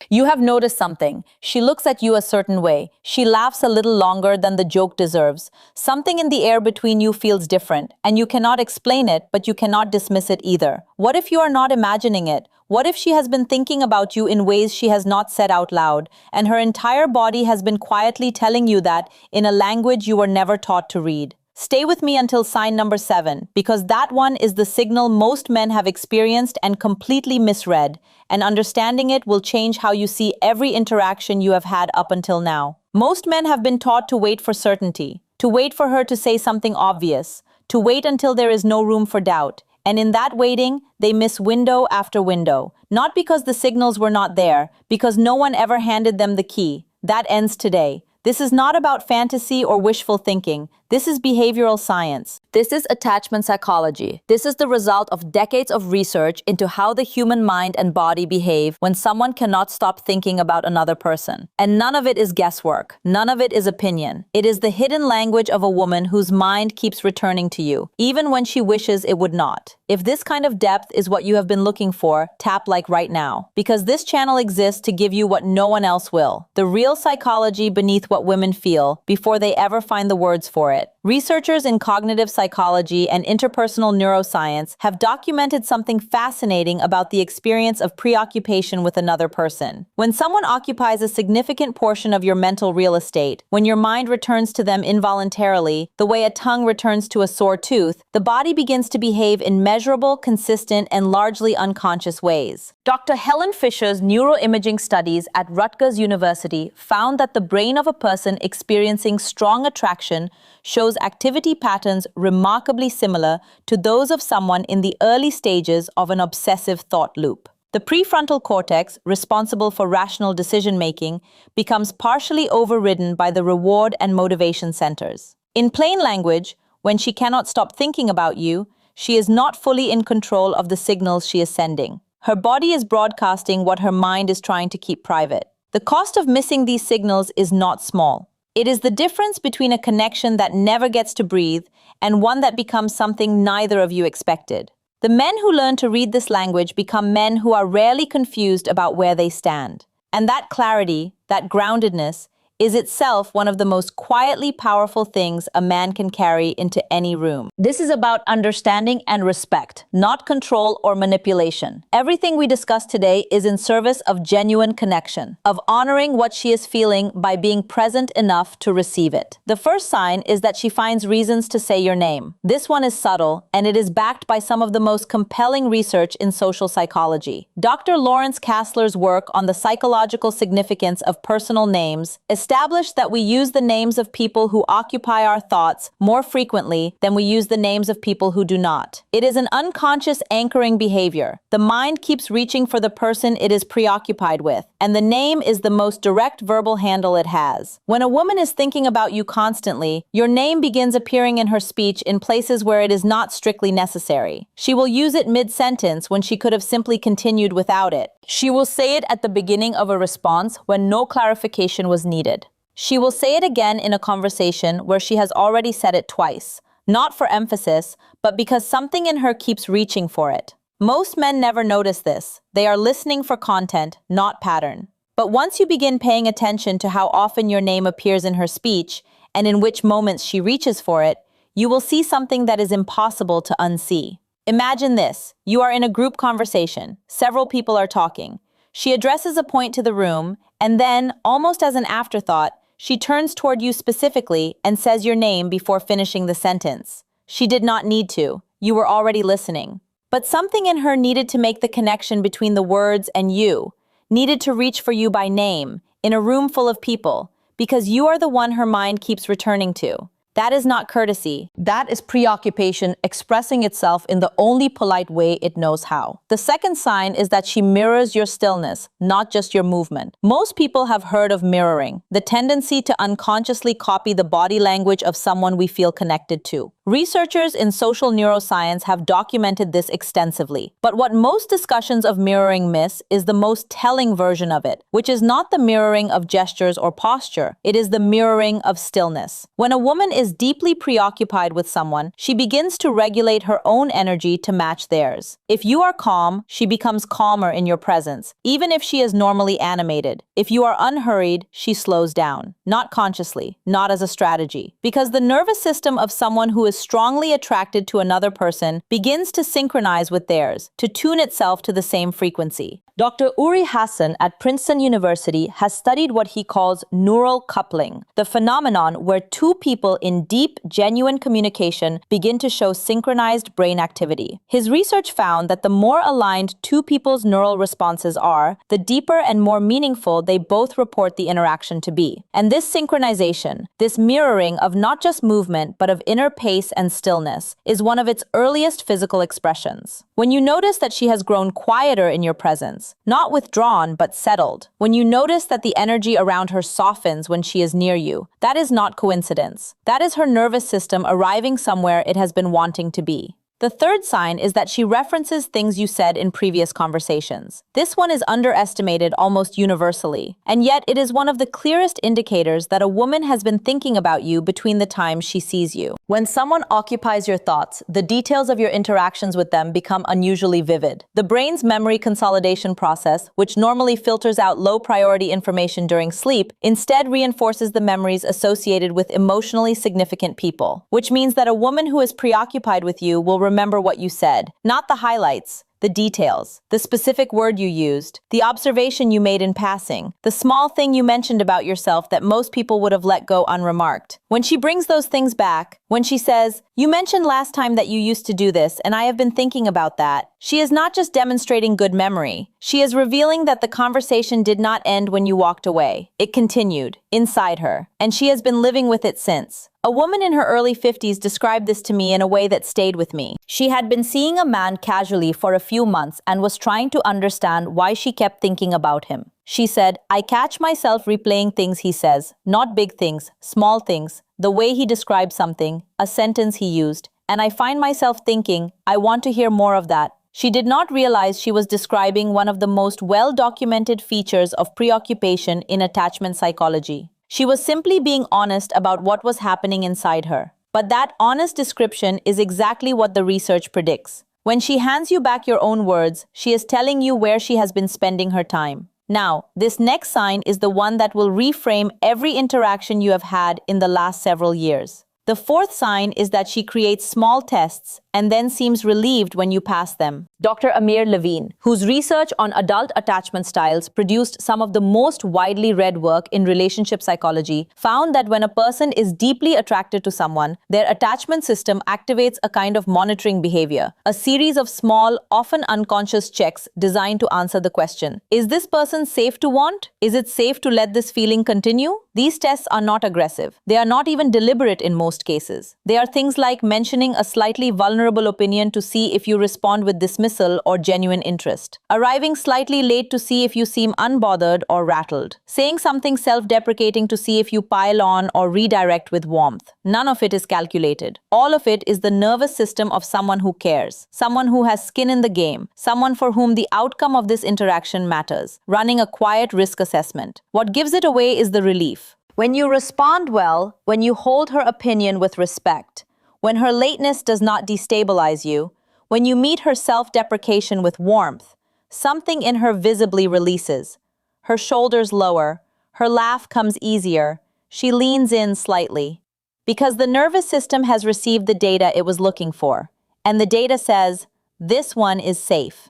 You have noticed something. She looks at you a certain way. She laughs a little longer than the joke deserves. Something in the air between you feels different, and you cannot explain it, but you cannot dismiss it either. What if you are not imagining it? What if she has been thinking about you in ways she has not said out loud, and her entire body has been quietly telling you that in a language you were never taught to read? Stay with me until sign number 7, because that one is the signal most men have experienced and completely misread, and understanding it will change how you see every interaction you have had up until now. Most men have been taught to wait for certainty, to wait for her to say something obvious, to wait until there is no room for doubt. And in that waiting, they miss window after window. Not because the signals were not there, because no one ever handed them the key. That ends today. This is not about fantasy or wishful thinking. This is behavioral science. This is attachment psychology. This is the result of decades of research into how the human mind and body behave when someone cannot stop thinking about another person. And none of it is guesswork. None of it is opinion. It is the hidden language of a woman whose mind keeps returning to you, even when she wishes it would not. If this kind of depth is what you have been looking for, tap like right now. Because this channel exists to give you what no one else will. The real psychology beneath what women feel before they ever find the words for it. Researchers in cognitive psychology and interpersonal neuroscience have documented something fascinating about the experience of preoccupation with another person. When someone occupies a significant portion of your mental real estate, when your mind returns to them involuntarily, the way a tongue returns to a sore tooth, the body begins to behave in measurable, consistent, and largely unconscious ways. Dr. Helen Fisher's neuroimaging studies at Rutgers University found that the brain of a person experiencing strong attraction shows activity patterns remarkably similar to those of someone in the early stages of an obsessive thought loop. The prefrontal cortex, responsible for rational decision-making, becomes partially overridden by the reward and motivation centers. In plain language, when she cannot stop thinking about you, she is not fully in control of the signals she is sending. Her body is broadcasting what her mind is trying to keep private. The cost of missing these signals is not small. It is the difference between a connection that never gets to breathe and one that becomes something neither of you expected. The men who learn to read this language become men who are rarely confused about where they stand. And that clarity, that groundedness, is itself one of the most quietly powerful things a man can carry into any room. This is about understanding and respect, not control or manipulation. Everything we discuss today is in service of genuine connection, of honoring what she is feeling by being present enough to receive it. The first sign is that she finds reasons to say your name. This one is subtle, and it is backed by some of the most compelling research in social psychology. Dr. Lawrence Kaslar's work on the psychological significance of personal names established that we use the names of people who occupy our thoughts more frequently than we use the names of people who do not. It is an unconscious anchoring behavior. The mind keeps reaching for the person it is preoccupied with, and the name is the most direct verbal handle it has. When a woman is thinking about you constantly, your name begins appearing in her speech in places where it is not strictly necessary. She will use it mid-sentence when she could have simply continued without it. She will say it at the beginning of a response when no clarification was needed. She will say it again in a conversation where she has already said it twice, not for emphasis, but because something in her keeps reaching for it. Most men never notice this. They are listening for content, not pattern. But once you begin paying attention to how often your name appears in her speech and in which moments she reaches for it, you will see something that is impossible to unsee. Imagine this. You are in a group conversation. Several people are talking. She addresses a point to the room, and then, almost as an afterthought, she turns toward you specifically and says your name before finishing the sentence. She did not need to. You were already listening. But something in her needed to make the connection between the words and you, needed to reach for you by name, in a room full of people, because you are the one her mind keeps returning to. That is not courtesy. That is preoccupation expressing itself in the only polite way it knows how. The second sign is that she mirrors your stillness, not just your movement. Most people have heard of mirroring, the tendency to unconsciously copy the body language of someone we feel connected to. Researchers in social neuroscience have documented this extensively. But what most discussions of mirroring miss is the most telling version of it, which is not the mirroring of gestures or posture. It is the mirroring of stillness. When a woman is is deeply preoccupied with someone, she begins to regulate her own energy to match theirs. If you are calm, she becomes calmer in your presence, even if she is normally animated. If you are unhurried, she slows down. Not consciously, not as a strategy. Because the nervous system of someone who is strongly attracted to another person begins to synchronize with theirs, to tune itself to the same frequency. Dr. Uri Hassan at Princeton University has studied what he calls neural coupling, the phenomenon where two people in deep, genuine communication begin to show synchronized brain activity. His research found that the more aligned two people's neural responses are, the deeper and more meaningful they both report the interaction to be. And this synchronization, this mirroring of not just movement but of inner pace and stillness, is one of its earliest physical expressions. When you notice that she has grown quieter in your presence, not withdrawn but settled, when you notice that the energy around her softens when she is near you, that is not coincidence. That is her nervous system arriving somewhere it has been wanting to be. The third sign is that she references things you said in previous conversations. This one is underestimated almost universally, and yet it is one of the clearest indicators that a woman has been thinking about you between the times she sees you. When someone occupies your thoughts, the details of your interactions with them become unusually vivid. The brain's memory consolidation process, which normally filters out low-priority information during sleep, instead reinforces the memories associated with emotionally significant people, which means that a woman who is preoccupied with you will remember what you said, not the highlights, the details, the specific word you used, the observation you made in passing, the small thing you mentioned about yourself that most people would have let go unremarked. When she brings those things back, when she says, "You mentioned last time that you used to do this, and I have been thinking about that," she is not just demonstrating good memory. She is revealing that the conversation did not end when you walked away. It continued, inside her, and she has been living with it since. A woman in her early 50s described this to me in a way that stayed with me. She had been seeing a man casually for a few months and was trying to understand why she kept thinking about him. She said, "I catch myself replaying things he says, not big things, small things, the way he described something, a sentence he used, and I find myself thinking, I want to hear more of that." She did not realize she was describing one of the most well-documented features of preoccupation in attachment psychology. She was simply being honest about what was happening inside her. But that honest description is exactly what the research predicts. When she hands you back your own words, she is telling you where she has been spending her time. Now, this next sign is the one that will reframe every interaction you have had in the last several years. The fourth sign is that she creates small tests and then seems relieved when you pass them. Dr. Amir Levine, whose research on adult attachment styles produced some of the most widely read work in relationship psychology, found that when a person is deeply attracted to someone, their attachment system activates a kind of monitoring behavior, a series of small, often unconscious checks designed to answer the question, is this person safe to want? Is it safe to let this feeling continue? These tests are not aggressive. They are not even deliberate in most cases. They are things like mentioning a slightly vulnerable opinion to see if you respond with dismissal or genuine interest, arriving slightly late to see if you seem unbothered or rattled, saying something self-deprecating to see if you pile on or redirect with warmth. None of it is calculated. All of it is the nervous system of someone who cares, someone who has skin in the game, someone for whom the outcome of this interaction matters, running a quiet risk assessment. What gives it away is the relief. When you respond well, when you hold her opinion with respect, when her lateness does not destabilize you, when you meet her self-deprecation with warmth, something in her visibly releases. Her shoulders lower, her laugh comes easier, she leans in slightly. Because the nervous system has received the data it was looking for, and the data says, this one is safe.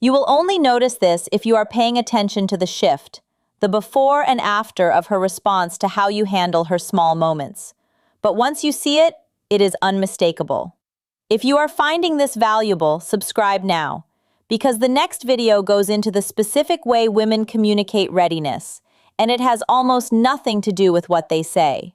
You will only notice this if you are paying attention to the shift, the before and after of her response to how you handle her small moments. But once you see it, it is unmistakable. If you are finding this valuable, subscribe now, because the next video goes into the specific way women communicate readiness, and it has almost nothing to do with what they say.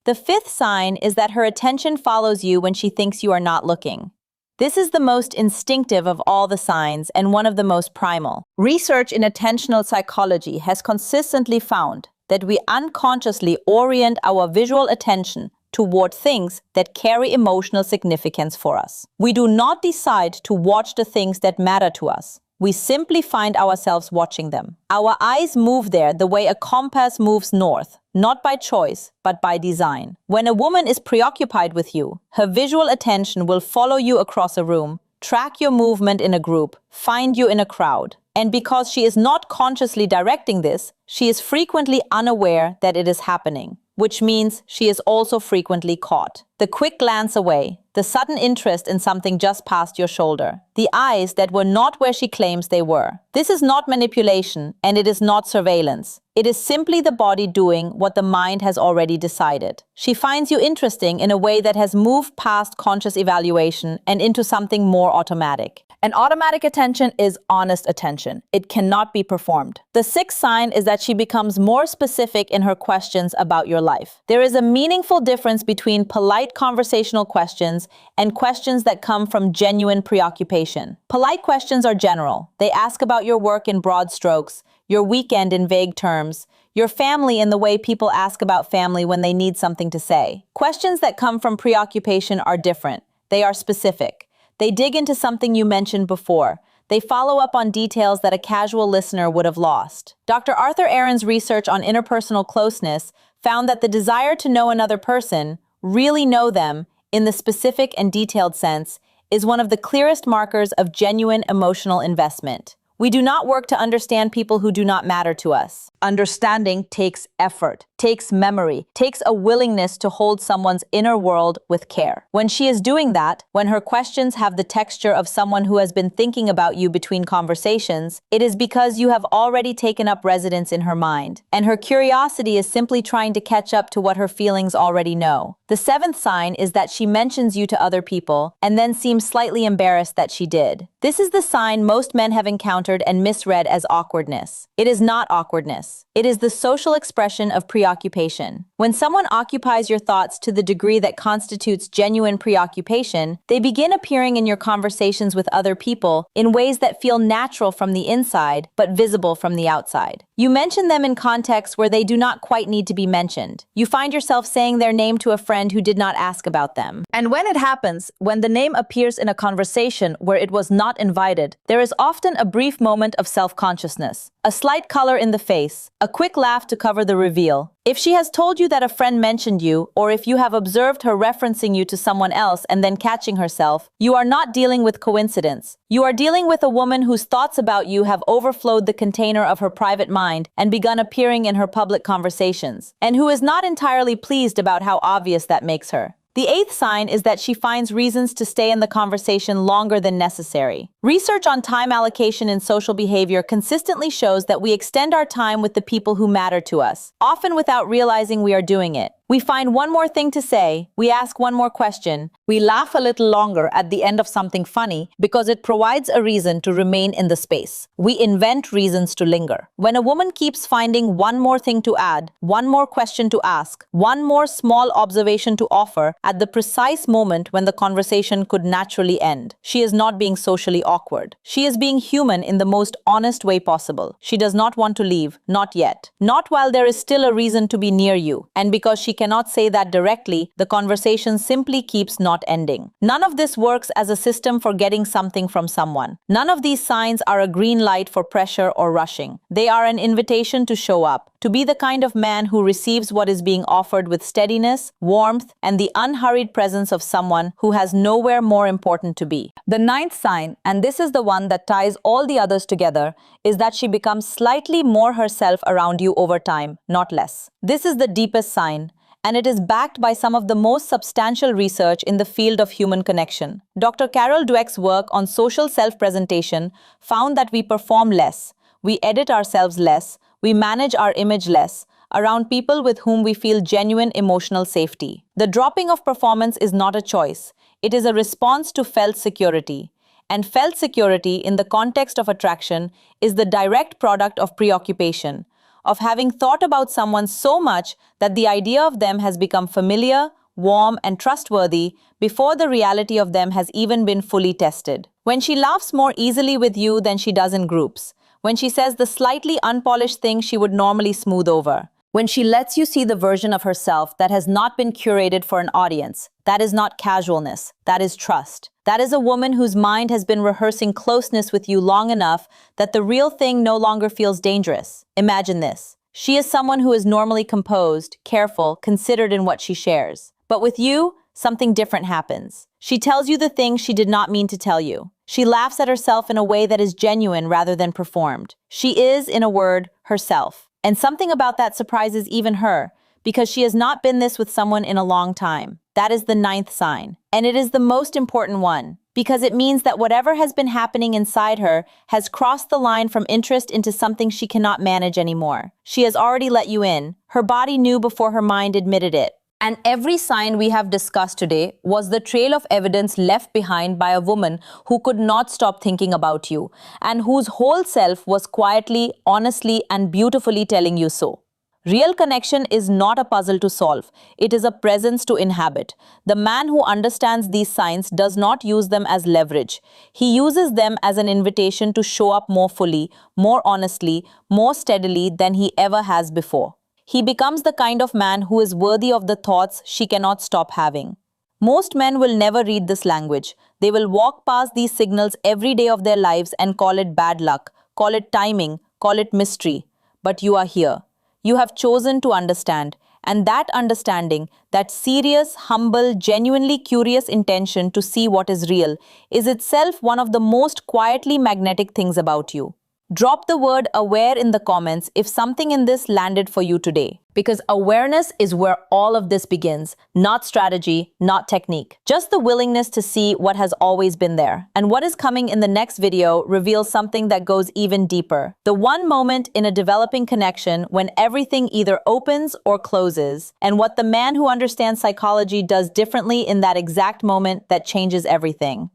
The fifth sign is that her attention follows you when she thinks you are not looking. This is the most instinctive of all the signs and one of the most primal. Research in attentional psychology has consistently found that we unconsciously orient our visual attention toward things that carry emotional significance for us. We do not decide to watch the things that matter to us. We simply find ourselves watching them. Our eyes move there the way a compass moves north, not by choice, but by design. When a woman is preoccupied with you, her visual attention will follow you across a room, track your movement in a group, find you in a crowd. And because she is not consciously directing this, she is frequently unaware that it is happening, which means she is also frequently caught. The quick glance away, the sudden interest in something just past your shoulder, the eyes that were not where she claims they were. This is not manipulation, and it is not surveillance. It is simply the body doing what the mind has already decided. She finds you interesting in a way that has moved past conscious evaluation and into something more automatic. And automatic attention is honest attention. It cannot be performed. The sixth sign is that she becomes more specific in her questions about your life. There is a meaningful difference between polite conversational questions and questions that come from genuine preoccupation. Polite questions are general. They ask about your work in broad strokes, your weekend in vague terms, your family in the way people ask about family when they need something to say. Questions that come from preoccupation are different. They are specific. They dig into something you mentioned before. They follow up on details that a casual listener would have lost. Dr. Arthur Aaron's research on interpersonal closeness found that the desire to know another person, really know them, in the specific and detailed sense, is one of the clearest markers of genuine emotional investment. We do not work to understand people who do not matter to us. Understanding takes effort, takes memory, takes a willingness to hold someone's inner world with care. When she is doing that, when her questions have the texture of someone who has been thinking about you between conversations, it is because you have already taken up residence in her mind, and her curiosity is simply trying to catch up to what her feelings already know. The seventh sign is that she mentions you to other people and then seems slightly embarrassed that she did. This is the sign most men have encountered and misread as awkwardness. It is not awkwardness. It is the social expression of preoccupation. When someone occupies your thoughts to the degree that constitutes genuine preoccupation, they begin appearing in your conversations with other people in ways that feel natural from the inside, but visible from the outside. You mention them in contexts where they do not quite need to be mentioned. You find yourself saying their name to a friend who did not ask about them. And when it happens, when the name appears in a conversation where it was not invited, there is often a brief moment of self-consciousness, a slight color in the face, a quick laugh to cover the reveal. If she has told you that a friend mentioned you, or if you have observed her referencing you to someone else and then catching herself, you are not dealing with coincidence. You are dealing with a woman whose thoughts about you have overflowed the container of her private mind and begun appearing in her public conversations, and who is not entirely pleased about how obvious that makes her. The eighth sign is that she finds reasons to stay in the conversation longer than necessary. Research on time allocation in social behavior consistently shows that we extend our time with the people who matter to us, often without realizing we are doing it. We find one more thing to say, we ask one more question, we laugh a little longer at the end of something funny because it provides a reason to remain in the space. We invent reasons to linger. When a woman keeps finding one more thing to add, one more question to ask, one more small observation to offer at the precise moment when the conversation could naturally end, she is not being socially awkward. She is being human in the most honest way possible. She does not want to leave, not yet. Not while there is still a reason to be near you. And because she cannot say that directly, the conversation simply keeps not ending. None of this works as a system for getting something from someone. None of these signs are a green light for pressure or rushing. They are an invitation to show up, to be the kind of man who receives what is being offered with steadiness, warmth, and the unhurried presence of someone who has nowhere more important to be. The ninth sign, and this is the one that ties all the others together, is that she becomes slightly more herself around you over time, not less. This is the deepest sign, and it is backed by some of the most substantial research in the field of human connection. Dr. Carol Dweck's work on social self-presentation found that we perform less, we edit ourselves less, we manage our image less, around people with whom we feel genuine emotional safety. The dropping of performance is not a choice. It is a response to felt security. And felt security in the context of attraction is the direct product of preoccupation, of having thought about someone so much that the idea of them has become familiar, warm, and trustworthy before the reality of them has even been fully tested. When she laughs more easily with you than she does in groups, when she says the slightly unpolished thing she would normally smooth over, When she lets you see the version of herself that has not been curated for an audience, that is not casualness, that is trust. That is a woman whose mind has been rehearsing closeness with you long enough that the real thing no longer feels dangerous. Imagine this. She is someone who is normally composed, careful, considered in what she shares. But with you, something different happens. She tells you the things she did not mean to tell you. She laughs at herself in a way that is genuine rather than performed. She is, in a word, herself. And something about that surprises even her, because she has not been this with someone in a long time. That is the 9th sign. And it is the most important one, because it means that whatever has been happening inside her has crossed the line from interest into something she cannot manage anymore. She has already let you in. Her body knew before her mind admitted it. And every sign we have discussed today was the trail of evidence left behind by a woman who could not stop thinking about you, and whose whole self was quietly, honestly, and beautifully telling you so. Real connection is not a puzzle to solve. It is a presence to inhabit. The man who understands these signs does not use them as leverage. He uses them as an invitation to show up more fully, more honestly, more steadily than he ever has before. He becomes the kind of man who is worthy of the thoughts she cannot stop having. Most men will never read this language. They will walk past these signals every day of their lives and call it bad luck, call it timing, call it mystery. But you are here. You have chosen to understand. And that understanding, that serious, humble, genuinely curious intention to see what is real, is itself one of the most quietly magnetic things about you. Drop the word aware in the comments if something in this landed for you today. Because awareness is where all of this begins, not strategy, not technique. Just the willingness to see what has always been there. And what is coming in the next video reveals something that goes even deeper. The one moment in a developing connection when everything either opens or closes, and what the man who understands psychology does differently in that exact moment that changes everything.